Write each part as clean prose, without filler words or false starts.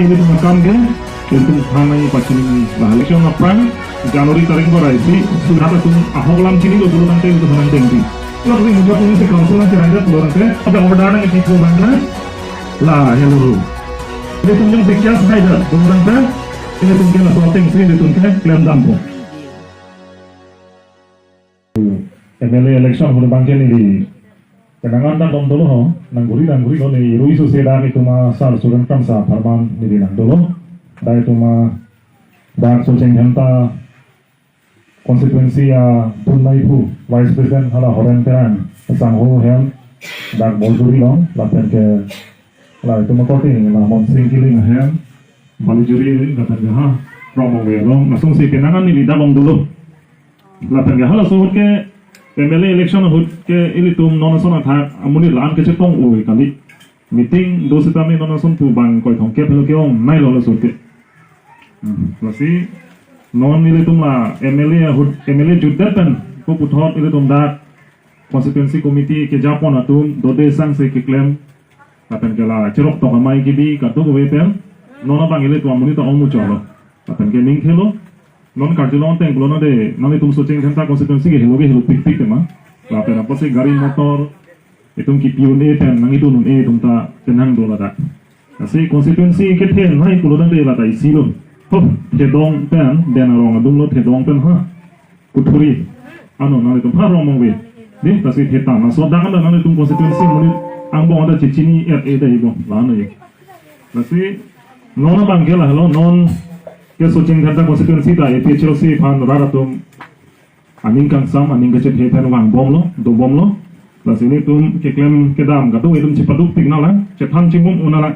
ini tu makam ke itu hamai pacini lah election April Januari tarik beraisi sudah tu aholam sini tu dulu nanti itu nanti nanti kalau tu hijau ini si council nanti ada tu nanti ada orderan yang itu bangga lah ya lulu ini tu yang sekian saja tu nanti ini tu yang sorting sini tu nanti klaim dampo MLA election hulu bangga ni kenangan dan dom dulu ho nangguri lo ni iru isu sedang itu mah sal suran kamsa farman ni nang dulu dah itu mah dah soceng henta konsekuensi ya tunai pu vice president hala horen teran sang ho hem dah boljuri long lapen ke lah itu mah koting lah mon singkiling hem boljuri lapen ke ha promo we long langsung si kenangan ni lidah long dulu lapen ke hala suhut ke MLA election hut ke ili tum nonason athak amuni lan ke chetong oi kali meeting do setami nonason tu bang koi thong ke phelo ke ong nai lo so ke lasi non ili tum la MLA hut MLA judatan ko puthot ili tum da constituency committee ke japon atum do de sang se ke claim kapen ke la cherok to mai ki bi ka to go vetel nona bang ili tu amuni to ong mu cholo kapen ke ning khelo non karjilon teng belum ada nanti tum soceng tentang konsekuensi ke hilu pik tema lapen apa sih gari motor itu kipiun ten nang itu nun tum ta tenang do lada asi konsekuensi ke ten nai pulo dan de lada isi lo hop tedong ten den arong adum lo tedong ten ha kuturi ano nanti tum harong mong we ni tasi tetan so dangan nanti tum konsekuensi muni angbong ada cicini da ibo lana ye nasi nona bangkela hello non ke soceng tentang konsekuensi ta APHLC pan raratum aning kang sam aning ke chet hetan wang bom lo do bom lo la sini tum ke klem ke dam ga tu edum cipaduk tingna la chethan chimum unala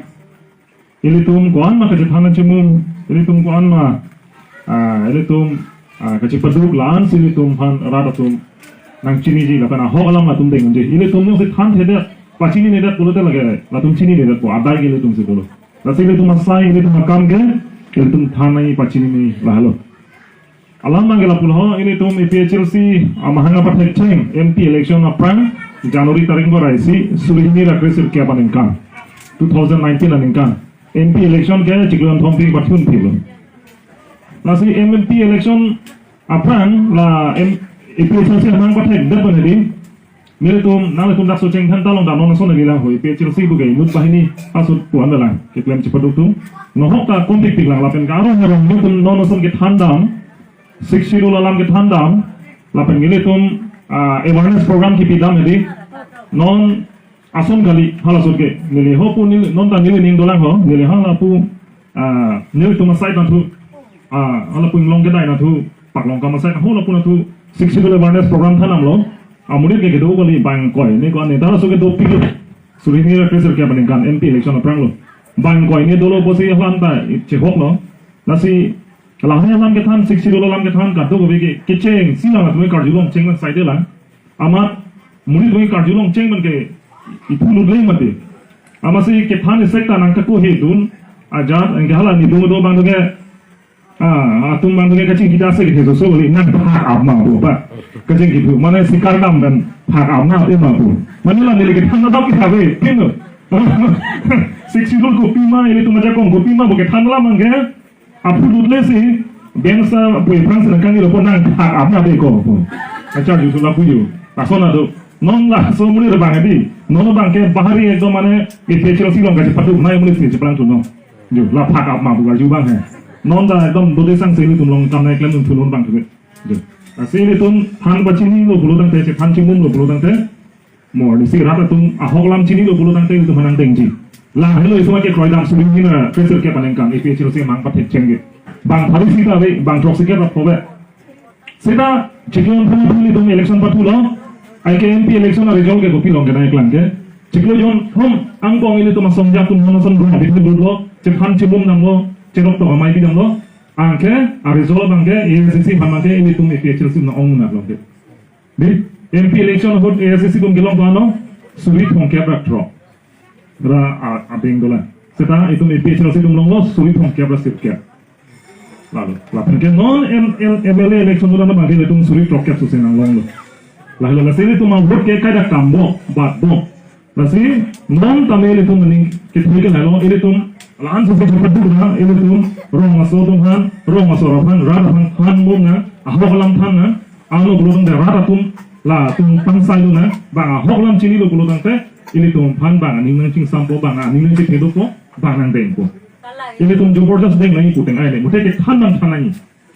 ili tum koan ma ke chethan chimum ili tum koan ma ili tum ke cipaduk lan sini tum pan raratum nang chini ji la pana ho alam la tum deng je ili tum no se than theda pachini ne da pulota lage la tum chini ne da ko adai ge tum se bolo la sini tum asai ili tum makam ge itu thanai pacini ni lahalo alam manggela pulho ini tum APHLC amahanga pathecheng MP election April Januari tarik beraisi sulihni rakresir kya paningkan 2019 aningkan MP election ke ciklon thompi pathun thilo lasi MP election April la APHLC amahanga pathek dapan di mere tum nale tum dak soceng thantalong da non son gilang hoi APHLC bu gai nut bahini asut puan dalang ke klem cepaduk tum nohok ta kompik lang lapen karo herong nutun non son ke thandam 60 lalam ke thandam lapen gile tum awareness program ki pidam hedi non ason kali hala sotke nile ho pu nil non ta nile ning dolang ho nile hala pu nile tum sai tan tu hala pu long ke dai na tu pak long ka masai ho la pu na tu 60 awareness program thanam lo amudir ke do bali bang koi ne ko ne dara so ke do pilu sulini represent ke paningkan MP election aprang lo bang koi ne dolo bosi hlan ta chehok lo nasi lahnya lam ke than 60 lam ke than ka do go ke cheng silang tu karjulong cheng lan side lan amat muri tu karjulong cheng man ke itu lu le mate amasi ke than sekta nang ka ko he dun ajat ang hala ni do bang ke atum bang ke kacing kita se ke so li nang ha apma bu ba kacing gitu mana sikar dam dan hak apna e ma bu manila ni ke than da ki habe kino 60 ko pima ini tu maja kong ko pima bu ke than la mang ke apu dudle si bangsa bu France nang kani ro nang hak apna de ko acha ju la puyo asona do non la so muri re bang di non bang ke bahari ekdom mane ke pechro si long ka patu nai muri si cheplang tu no ju la hak apma bu ga ju bang he non da ekdom do de sang se ni tum long kam nai klem tu non bang tu ju asini tum than bachini lo bulu dang te than chimum lo bulu dang te mor ni si rata tum ahoglam chini lo bulu dang te tu manang tengji la hello isu ke kroidam suling ni na treasure ke panengkan APHLC mang pathek chenge bang phari sita ve bang troxi ke rat hobe sita chiklon phani tum election patu lo ai ke MP election result ke gopi long ke nai klang ke chiklo jon hom ang bong ile tum sonja tum hono son ru habi bu lo che phan chimum nang lo che rok to mai bi dang lo angke result bang ke ACC phan ke ile tum APHLC na ong na lo ke di MP election hot ACC kum gelong ano sulit hong ke brak tro ra abeng dola seta itu APHLC kum long lo sulit hong ke brak sip ke lalu ke non MLA election dola na bang tum sulit tro ke susen nang long lo lalu sini tum vote ke kada kambo bat bo lasi non tamel itu mending kita ke lalu ini tum Lahan sesuatu berdua itu tuh rong masuk Tuhan, rong masuk Tuhan, rata Tuhan muna, ahok lam Tuhan na, anu belum teh rata tum lah tum pangsai lu na, bang ahok lam cini lu belum teh, ini tum Tuhan bang ani nang cing sampo bang ani nang cing hidup ko, bang nang deng ko, ini tum jobordast deng lagi puteng aja, mute ke Tuhan nang Tuhan lagi,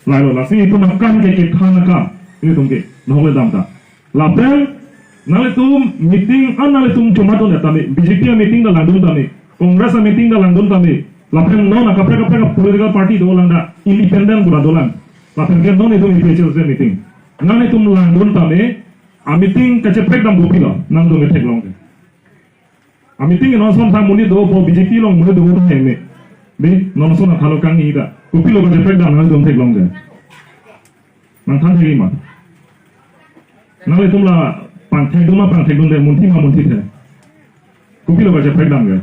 lalu lah sini tum makan ke Tuhan nakam, ini tum ke, nolak dam ta, lapel, nale tum meeting, nale tum cuma tuh deh tapi, BJP meeting dah landun tapi. Kongres meeting dah langdon kami, lapen non kapre political party dolang dah independent gula dolang, lapen ke non itu IPHLC meeting, nan itu langdon kami, a meeting kecepek dam gopi lo, nang dong ketek long, a meeting non son tham muni do po BJP long muni do udah heme, be non son kalau kang ida, gopi lo kecepek dam nang dong ketek long je, nang than lagi mah, nang itu lah pantek dong deh munti teh, gopi lo kecepek dam je.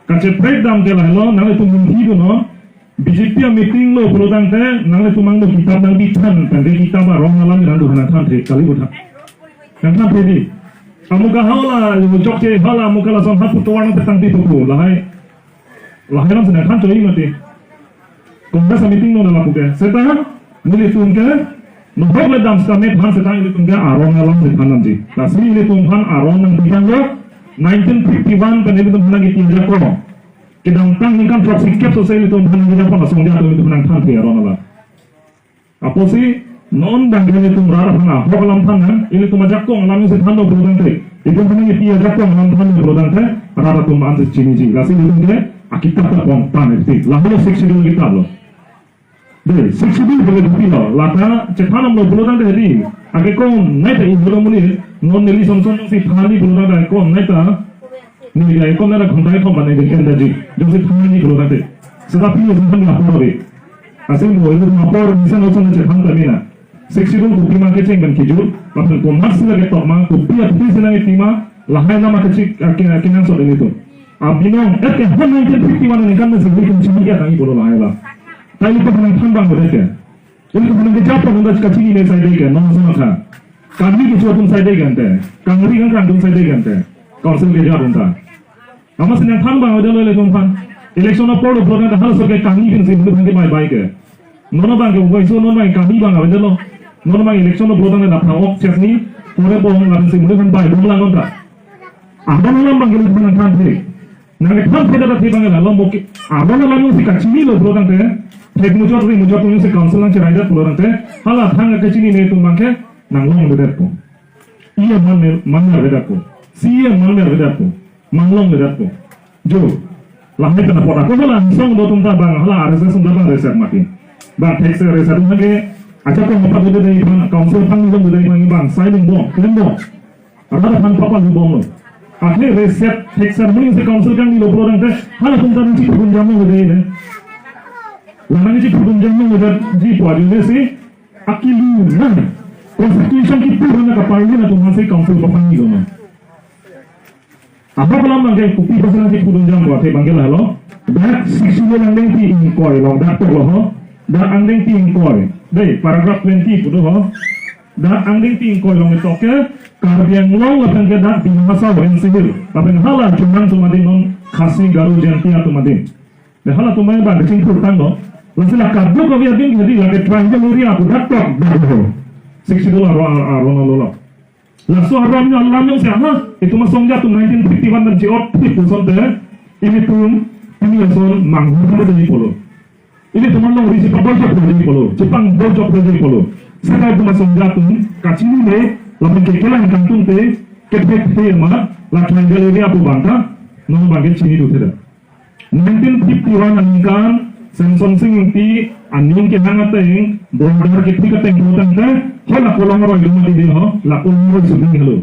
Kace breakdown ke lah lo, nang itu mungkin tu no, BJP meeting lo perutan teh, nang itu mang lo kita nang bitan, tadi kita barong alam yang dohan than teh kali buta, yang than teh di, amuka hala, jok je hala, amuka langsung hapus tuan tentang di tuku, lahai orang senang than coy mati, kongres meeting lo dalam buka, setelah milih tuan ke, nombor le dam setamet han setelah milih tuan ke arong alam setan nanti, nasi milih tuan arong nang bitan lo. 1951 kan itu menang itu dia kono. Kedang tang kan proxy cap selesai itu menang dia kono langsung dia itu menang than ya ronala. Apa sih non bang ini itu merara hana, hok lam than ini tu majak kong lam itu than lo berulang teh. Itu menang itu dia kong lam than berulang teh, rara tu man cini cini. Kasih itu dia akibat kong than itu. Lalu seksi dulu kita lo. Deh seksi dulu boleh dulu lo. Lata cetanam lo berulang teh di. Agar kong naik itu belum muni non neli somson si thani berulang teh kong naik ta. Ni dia kong nara kontai kong banai dengan daji. Jom si thani berulang teh. Sedap ini sempat ngapor be. Asal lo itu ngapor bisa nonton cetan kami na. Seksi dulu kopi makan ceng dan kijur. Lalu kong masih lagi tok mang kopi atau sila itima lahai nama kecil kinan soal itu. Abinong ke hon 1951 ni kan masih belum cumi ya tangi bolo lahai lah. Tapi itu pernah tambang mereka. Ini kemudian kejapah untuk kacing ini saya degen, non semua kan. Kami kecuali pun saya degen teh, kangri kan kandung saya degen teh. Kawasan kejapah pun tak. Kamu senang tambang ada loh tuan. Election apa lo program dah harus sebagai kami kan sih belum hingga baik ke. Nono bang ke bukan isu nono bang kami bang ada loh. Nono bang election lo program dah tahu cek ni, boleh bohong lain sih belum baik belum langon tak. Ada nono bang yang belum kan sih. Nanti kan kita dah tiba kan lo mungkin. Ada nono sih kacing lo program teh. Tek mujur ni se council lang cerai dat peluang teh, halah hang kecil ini tu mangke nanglong bedat ko. Iya mangar bedat ko. Sia mangar bedat ko. Manglong bedat ko. Jo, lahai kena pora. Ko langsung do tum ta bang, halah RSS tum bang reset makin. Bang tek se reset mangke aja ko ngapa bedat dari bang council hang ngong dari bang signing bom, kenen bom. Ada hang papa lu bom lo. Akhir reset tek se muni se council kan di lo peluang teh, halah tum ta ni pun jamu bedai ne. Lamanya sih pertunjukan udah di puadinya sih akilu nah constitution kita punya kapalnya atau masih council papan gitu nah apa kalau bangkai kopi pasal sih pertunjukan buat saya bangkai lalu dah seksual angdeng ti ingkoi long dah tuh loh dah angdeng ti ingkoi deh paragraf 20 putu loh dah angdeng ti ingkoi long itu ke karbiang long akan kedah di masa wen sihir tapi halah cuma di non kasih garu janti atau madin dah halah tuh main bang kecil purtan loh Langsunglah kardu kau biar ding jadi lagi triangle lori aku dapat dah. $60 lola. Langsung haramnya alamnya siapa? Itu masuk jatuh 1951 dan jiot itu sonte. Ini pun ini langsung manggung dari polo. Ini teman lo risi bojok dari polo. Jepang bojok dari polo. Sekarang itu masuk jatuh kacil ni lalu kekelan kantung te kepek firma la triangle lori aku bangka non bagian sini tu tidak. 1951 angkan Samsung sing ti aning ke hangat teng bondar ke tiga teng hutan teh hola kolong ro ilmu di dia la kolong ro sudah halo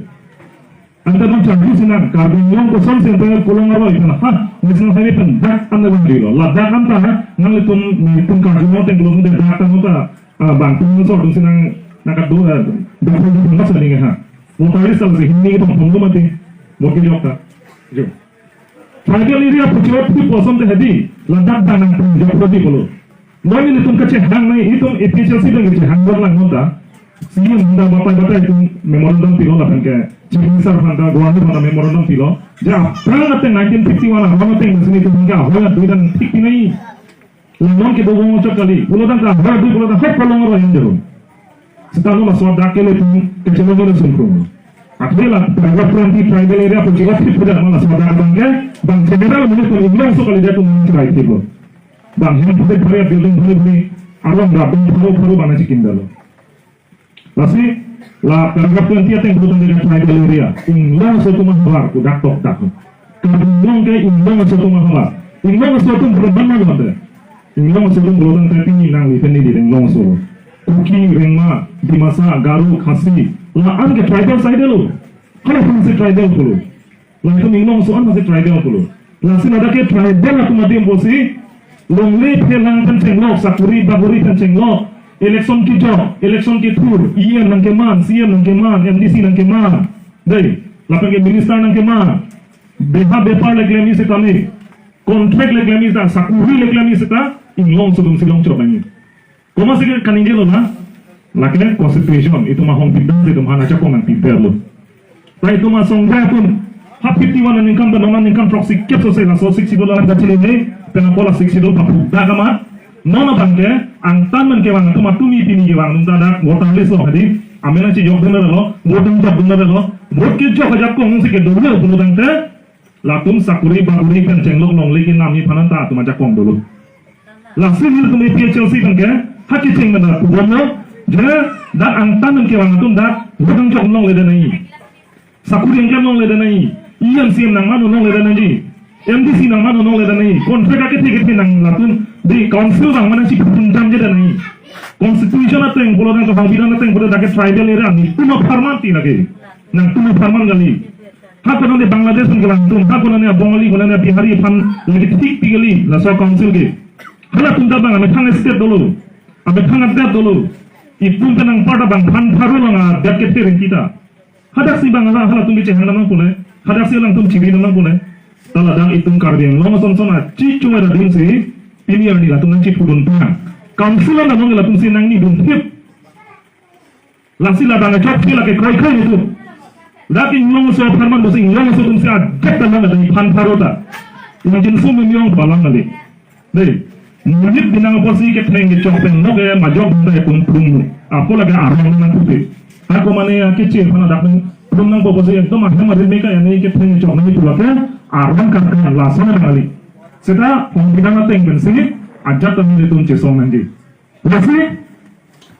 anta tu cakap sinar karbon yang kosong sampai kolong ro itu ha misal hari pendak anda beli lo la dak anta nang itu karbon teng kolong teng dak anta bantu so tu sinang nakat dua nggak sedih ha mau tahu sih ini kita mau mati mau kejauh jo Triangle area pucuk tu posong teh hadi landak danang penjauh di polo. Noi ni tum keceh hang nai itu efisiensi dengan keceh hang berlang nonta. Sini anda bapak itu memorandum tilo lah kan Chief Minister pada Guwahati pada memorandum tilo. Jadi apa yang 1951 apa yang sini itu hingga apa yang duit dan tik ini. Lalu kita ngomong cakali, pulau dan kahar du pulau dan hot pulau orang yang jauh. Setelah masuk dakil itu kecelakaan sempurna. Akhirnya private property tribal area penjaga tidak malah sebagai bang general menurut Inggris sekali dia tuh mencari itu. Bang yang kita beri building beri arwah berapa baru mana cikin dulu. Lalu lah paragraf 20 yang berhubungan dengan tribal area. Inggris satu mahal udah tok tak. Kemudian ke Inggris satu mahal. Inggris satu berbanding mana? Inggris satu berhubungan dengan tinggi nang di sini di Inggris satu. Kuki, Rengma, Dimasa, Garu, Khasi. Lah an ke tribal side dulu. Kalau masih tribal dulu. Lah itu Inggris soal masih tribal dulu. Lah sin ada ke tribal aku mati bosi. Longley pelang pencenglok, sakuri baguri pencenglok. Election kita, election kitur, IM nang keman, CM nang keman, MDC nang keman. Dai, lapang ke minister nang keman. BH leglemi sekali. Kontrak leglemi dah, sakuri leglemi sekali. Inglong sebelum silong coba ni. Kau masih kan ini loh na? Lakian constitution itu mah hong bidang itu mah aja kau nanti perlu. Tapi itu mah songgah pun. Happy tiwan yang income dan income proxy kep selesai lah. So $60 kecil ini, pengapola $60 papu. Dah kamat. Nona bangke, angtan men kewang tu matu mi pini kewang. Nunta dah ngotang leso hadi. Amena si job bener lo, ngotang job bener lo. Ngot kerja kerja kau ngisi ke dulu dulu tangte. Lakum sakuri baguri kan cenglok long lagi nami pananta tu macam kau dulu. Langsung hidup tu mi PHLC bangke. Haki ceng bener. Kubono. Jadi dah angtan men kewang tu dah ngotang job long leda nai. Sakuri yang long leda nai. Iyan siam nang manu long leda nai. MDC nang manu long leda nai. Kontrak ake tiket nang latun di council bang mana sih punjam je nai. Constitution atau yang pulau dan kehabisan atau yang pulau dah ke tribal area ni. Tuma farmanti lagi. Nang tuma farman gali. Hak kono di Bangladesh pun kelantung. Hak kono ni Bengali kono ni Bihari pan lagi tik gali. Laso council ke. Hala tunda bang ame thang state dulu. Ame thang state dulu. Ipun tenang pada bang pan baru lang dah ke tiring kita. Hadak si bang hala tumbi cehang namang pun. Hadak si lang tum cibi namang pun. Taladang itung kardiang. Lama son cicu ada din si. Ini yang dilatung nanti purun pang. Council na nong latung si nang ni dun tip. Langsung ladang job sila ke koi itu. Laki nong so farman bosi nong so tum si ajak dan nang dari pan parota. Imagine so minyong balang kali. Deh, mujib binang bosi ke teng ke chok teng noge majok benda pun pun. Aku lagi arang nang tupe. Aku mana yang kecil mana dak pun nang bosi itu mah nama mereka yang ni ke teng chok nang itu lagi arang kan lasan kali. Setelah pembinaan teng bensin, ajak kami ditun cesong nanti. Berarti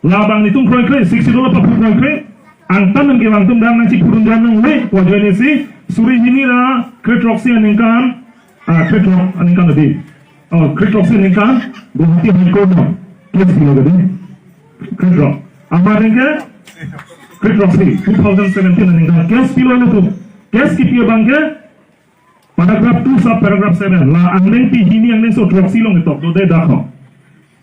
labang ditun proyek $60 per proyek. Angtan yang kewang tum dan nanti kurun dan nongwe wajah ini si suri ini lah kretroksi aningkan, kretrok aningkan tadi. Oh kretroksi aningkan, Guwahati High Court no, kes kilo tadi. Kretrok. Apa aningkan? Kretroksi 2017 aningkan kes kilo itu. Kes kipiya bangke. Paragraph 2 sub paragraph 7 la angling pi hini angling so drop silong itok do de dakho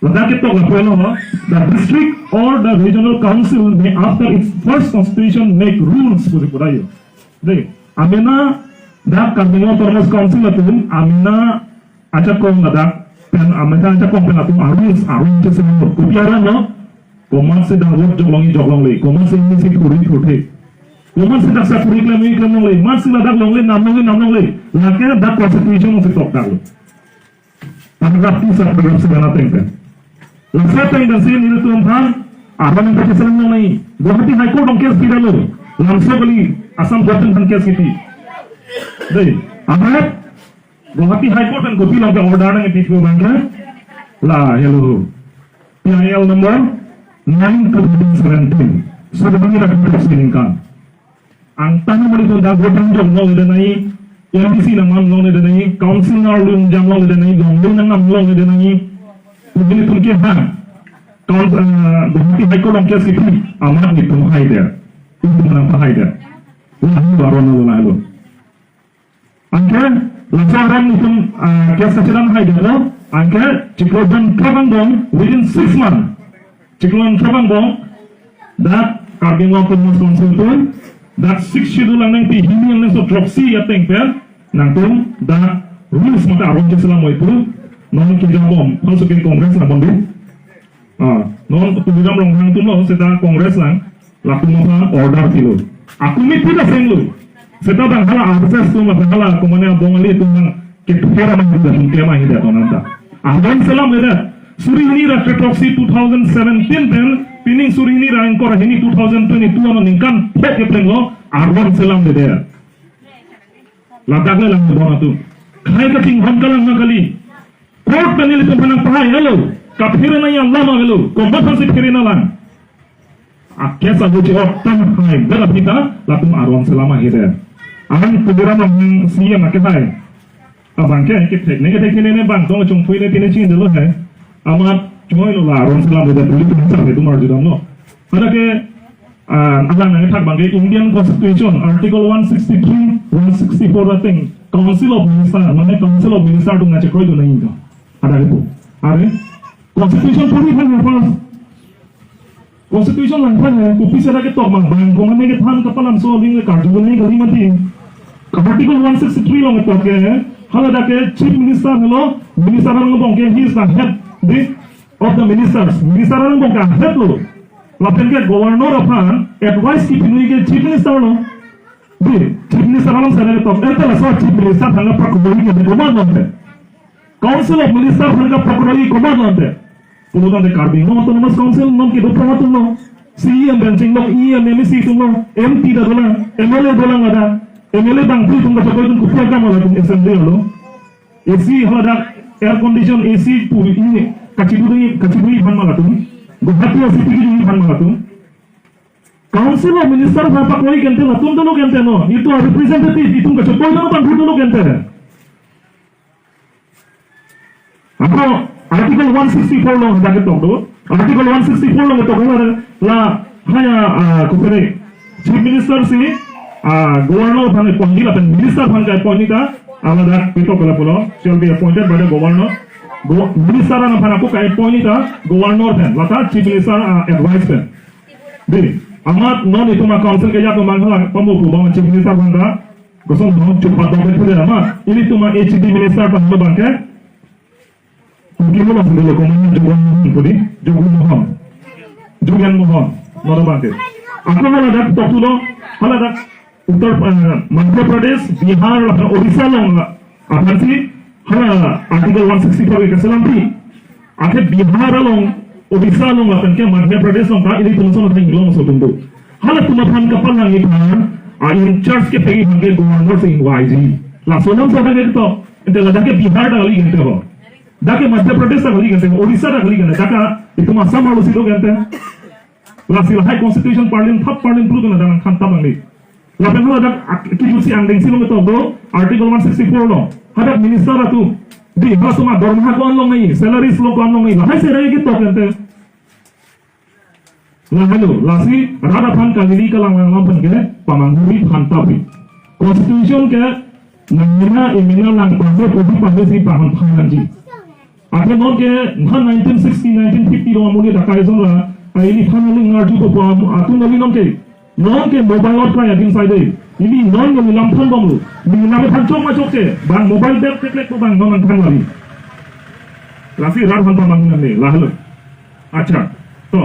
la dak itok la pelo no the district or the regional council may after its first constitution make rules puri purayo de amena dak kardinal tornos council atum amena acha kong dak pen amena acha kong pen atum arus je semua kupiara no koman se dak joglong le koman se ini si puri puri Koman sedang saya kurikulum nong le, masih ada nong le, nam nong le, laknya ada constitution masih tok dah. Paragraf 2 sampai paragraf 9 tengah. Langsung tengah sini itu tumpang, apa yang kita senang nong le, Guwahati High Court dong kes kita lo, langsung kali asam buatan dan kes kita. Deh, apa? Guwahati High Court dan kopi lagi order yang itu bangga, lah hello, PIL number 9/17, sudah bagi rakyat tersiningkan. Ang tanong mo dito dah godang jom long le nai MDC na man long le nai council na lung jam long le nai long na ngam long le nai begini pun ke ha council Guwahati High Court long kes kipi amat gitu hai dia itu mana hai dia lalu baru lalu angke laporan itu kes kecilan hai dia lo angke cikloban trabang dong within 6 months cikloban trabang dong that karbing long pun council tu that 6 schedule lang pi hini lang so dropsy ateng per nang tum da rules mata aron ke selama itu non ki jambom masuk ke kongres na bondu non tujuan longhang tu lo seta kongres lang laku mah order kilo aku mi tidak senglu seta bang hala akses tu mah hala kumane bongali tu mang ketera mang juga tema hida tonanta ahwan salam leda Surihini Rashtra Trophy 2017 ten pining Surihini Rankor hini 2022 ano ningkan pek kepleng lo ahwan salam leda ladak le lang bona tu khai ka ting ham kalang na kali court panel tu panang pahai halo kapire na ya lama halo kombat si pire na lang akhir sabu jawab tang hai berap kita lakum arwan selama hida ang kudiran ng siya makihai abang ke teknik ne bang tong chung pui ne tine chin delo hai amat choi lo la arwan selama hida puli tu sa itu mar judam no ada ke alang nang thak bang ke Indian Constitution article 163 164 I think Council of Minister mane Council of Minister tu ngache koi tu nahi to ada itu are Constitution puri kan first Constitution lang kan kupi sera ke tok mang bang ko mane ke than kapalam so ling ka ju nahi gali mati article 163 long tok ke hala da ke chief minister hello minister ang bong ke he is the head of the ministers minister ang bong ka head lo lapen ke governor aphan advice ki pinui ke chief minister lo chief minister ang sera ke tok eta la so chief minister thanga prakuboli ke command nonte council of minister thanga prakuboli command nonte punutan de carbing no autonomous council non ke do pamatul no CM benching no EMC tum no MP da dola MLA dola ngada MLA bang tu tum ka chokoi tum kupya ka mala tum assembly lo AC hoda air condition AC tu ini kachiburi ban mala tum guhati city ki ban mala tum council of minister ba pa koi kente la tum dono kente no itu representative itu ka chokoi no ban tu dono kente apa article 164 lo hada ke tok do article 164 lo tok la haya kupere chief minister si governor bhane pondila pen minister bhan ka ponita alada peto kala polo shall be appointed by the governor minister ana bhana ko kai ponita governor pen lata chief minister advice pen de amat non itu ma council ke ya to manghala pamu ko bang chief minister bhan da gosong non chupa do pen pure ama ini tu ma HD minister bhan do bang ke gimana sendiri komunikasi Julian Mohan nora bang ke aku hala dak tok tu lo hala dak Uttar Madhya Pradesh, Bihar, Odisha long akan si hala artikel 164 ke selampi. Akhir Bihar long Odisha long akan ke Madhya Pradesh long tak ini tulisan ada English so tundu. Hala tumapan kapal lang ikan in charge ke pegi hange governor se YG. La sonam sa hange to ente la dake Bihar da gali gente ho. Dake Madhya Pradesh da gali gente Odisha da gali gente daka itu masa malu silo gente. La sila high constitution parliament thap parliament pulu na dangan khanta bangli. Lapan lo ada kibusi andeng silong itu bro artikel 164 lo ada minister atu di bahasa dormha ko anlong nahi salaries lo ko anlong nahi lahai serai gitu kente lahalo lasi rada phan kalili kalang lang pen ke pamangguri phan tapi constitution ke namna imina lang pahwe podi pahwe si pahan phan ji akhir no ke 1960 1950 ro amuli dakai zon la ini phan ling ngarju ko atu nabi nom ke non ke mobile or kaya din side ini non ke milam phone bomlu milam phan chok ma chok ke bang mobile dep tek ko bang non phan lagi lasi rar phan phan bang ne la halo acha to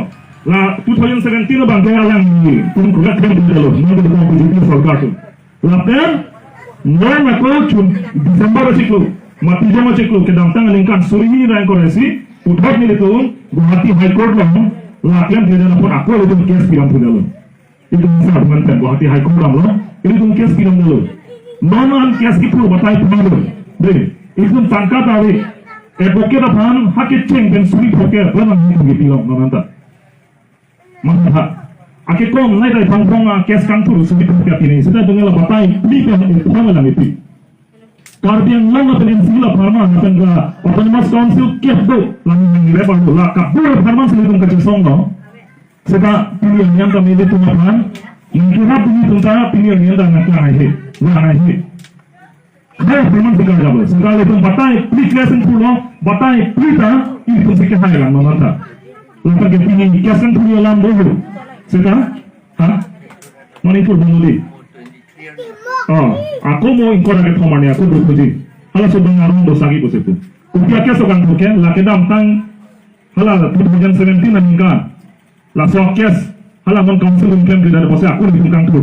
la 2017 bang kaya lang ni pun kulat kan dalo non ke ko BJP sarkar tu la per non na ko chun December siklo mati jama siklo ke dam tang lingkan suri rai ko resi uthak ni tu Guwahati High Court lo la kian dia na pun aku itu kes piram tu dalo itu bisa dengan Guwahati High Court lo ini tuh kes kirim dulu non kes itu batai dulu deh itu tangka tahu advocate apaan hakit ceng dan suri poker lama itu gitu loh nonton mana akik kong naik dari pangkong kes kantor suri poker ini sudah dengar batai di kan itu mana lagi itu karbian lama peninsula farma napen ga autonomous council kes do lagi nilai baru lah kabur farma selipun kecil song lo sekarang pilihan yang kami itu apaan Ingkira bunyi tentara pilihan yang dah nak naik, Kaya berman sekarang jawab. Sekarang itu batai application pulau, batai pelita itu sekian hari lah nonton. Lepas kita pilih application pulau lam dulu. Sekarang, Manipur dulu. Aku mau ingkor ada komani aku dulu je. Kalau sedang ngarung dosa gitu situ. Upiaknya sekarang bukan, laki dam tang hala 2017 na mingga la so kes hala mon council claim ke dar bose aku ni kang tu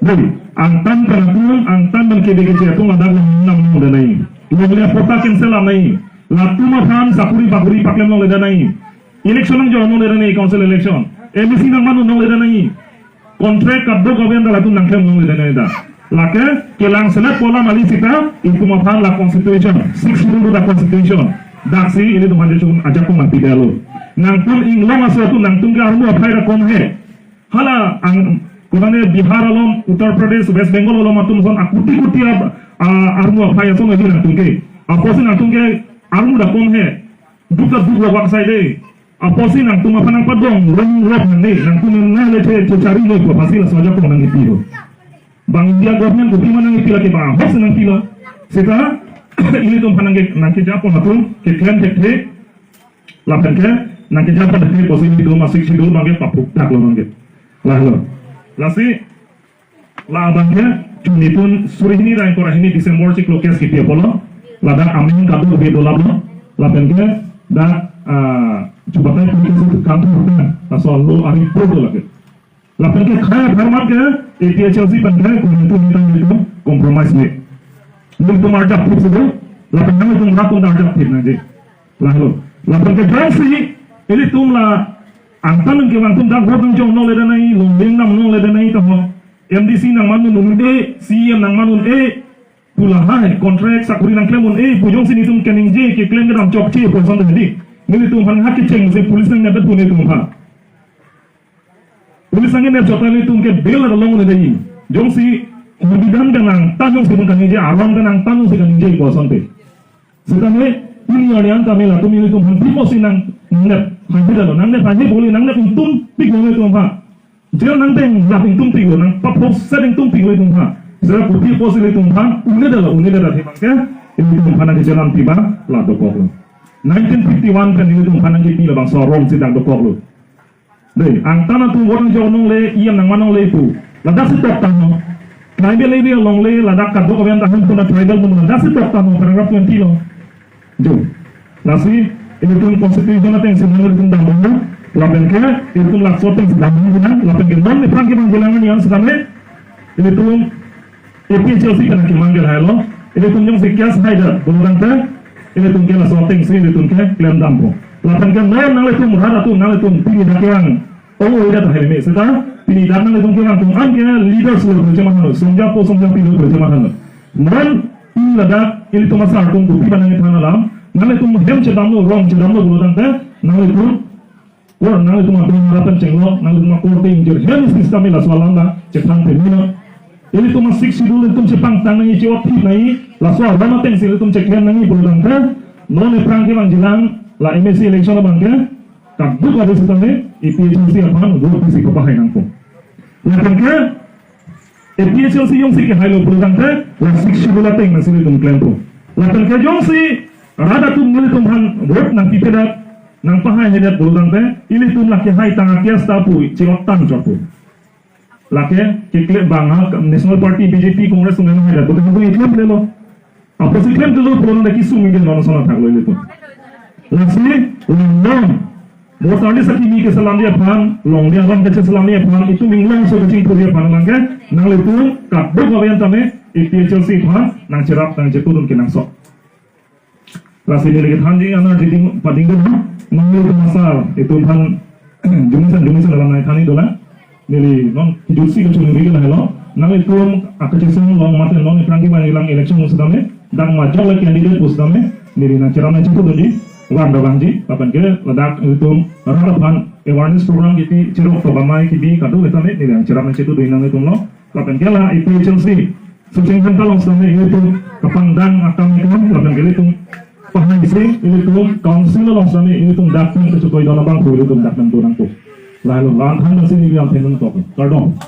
jadi angtan man ke dege tu ada nam da nai lo le pota cancel nai la tu ma than sakuri bakuri paklem lo le da nai election ng jono le da nai council election ABC nang manu no le da nai contract kaddo goben da la tu nang claim no le da nai da lake kelang senat pola mali sita itu ma than la constitution 6 rule da constitution daksi ini tu manje chun ajak ko mati dalo nang tum ing lo maso tu nang tum ga armu aphai ra kom he hala ang kunane Bihar alom Uttar Pradesh West Bengal alom atum son akuti kuti armu aphai so ngi nang tum ke aposin nang tum ke armu da kom he duka duk wak sai de aposin nang tum aphanang padong rong rop nang tum na le che cari lo ko fasil so ajak ko nang ipiro bang India government ko mana nang ipila ke ba hos nang pila seta ini tuh panangge nanti japo natul ke klan tekte lapan ke nanti japo dekte posisi itu masih sidul bangge papuk tak lo bangge lah lasi lah bangge cumi pun suri ini dan korah ini Desember cik lokes kita polo ladang amin kadu lebih dolap lo lapan ke dah coba tanya pun kantor kan asal lo ari pro lagi lapan ke kaya bermat ke APHLC bangge kumpul itu kompromis nih Untuk marjak pun sudah, lapan nama itu merapun marjak pun nanti, lalu, lapan keberasi, ini tumlah angtan yang kewang tum dah buat jauh nol leda nai, lombeng nam nol leda nai tahu, MDC nang manun nol CM nang manun pulah hai kontrak sakuri nang klaim pujong sini tum kening ke klaim ke dalam cok person tadi, ini tum hang hak keceng, se polis nang dapat punya tum ha, polis nang ni jota ni tum ke bel ada long leda ini, jong si Kemudian dengan tanjung sebelum kami je alam dengan tanjung sebelum je kuasa te. Sekarang ini orang kami lah tu milik tu hanti posi nang net hanti dah lo nang net hanti boleh nang net untung pik boleh tu apa. Jangan nang teng lah untung pik lo nang papos sering untung pik boleh tu apa. Sekarang putih posi boleh tu apa. Unde dah lo hati bangsa. Ini tu mana ke jalan tiba lah dokok lo. 1951 kan ini tu mana ke tiba bangsa Rom sedang dokok lo. Deh angkana tu orang jauh nong le iam nang mana le tu. Lantas setiap tahun tribal area long le ladak kadok kawan tahan pun tribal pun nasi tak tahu paragraf 20 lo jo nasi ini tu konstitusi nanti yang sebenarnya itu dah mana lapan ke itu lah sorting sedang mana lapan ke mana perang ke manggilangan yang sekarang ini tu APHLC kan ke manggil halo ini tu yang sekian sahaja bukan te ini tu ke lah sorting sih ini tu ke klaim dampo lapan ke mana nang le tu murah tu nang le tu pilih dakian oh ini dah helme sekarang ini datang itu kita langsung angkanya leaders lo berjamaah lo, songjap pilih berjamaah lo. Dan ini ladak ini tu masa aku bukti panang itu halam, nanti tu hem cedam lo, wrong cedam lo bulutan teh, nanti tu mampu harapan cenglo, nanti tu mampu korting jer, hem sistem ini lah soalan dah, cepang termino. Ini tu masih sidul itu cepang tangan ini cewek hit naik, lah soal lama teng sih itu cek hem nangi bulutan teh, non perang ke bang jelang, lah MSC election lo bangke, kabut ada sistem ini, APHLC apaan, dua pisi kepakai nangkung. Lapan ke APHLC yung si kahilo program te la siksi bola teng na sili tum klaim po lapan ke yung si rada tum nili tum han vote nang pipedat nang pahay hedat program te ili tum laki hai tanga kias tapu cilok tan chopo laki kikle banga National Party BJP Congress tum nang hedat bote tum iklaim lelo apa si klaim dulu program de kisu mingin nono sona thaklo ili tum lasi long Bos tadi sakimi ke salam dia pan, long dia orang kecil salam dia pan itu minglang so kecil tu dia pan langke, nang itu kabel kawan tame APHLC pan, nang cerap nang ceturun ke nang sok. Lasi ni lagi hanji anak jadi padinggan, nang itu masal itu pan jumisan dalam naik kani dola, nili non jusi kecil ni lah hello, nang itu aku cakap long mati long ni perangki mana hilang election musuh dang majal lagi candidate musuh nili nang cerap nang ceturun di. Wanda banji, kapan ke ladak itu harapan awareness program kita cerok pemamai kita kado kita ni dah cerap macam itu dengan itu lo, kapan ke lah APHLC, sesungguhnya kalau sebenarnya itu kapan dan akan itu, kapan ke itu paham isi itu council lo sebenarnya itu datang ke cukai dalam bangku itu datang tu nangku, lalu lantaran sini yang tenun tu, kado.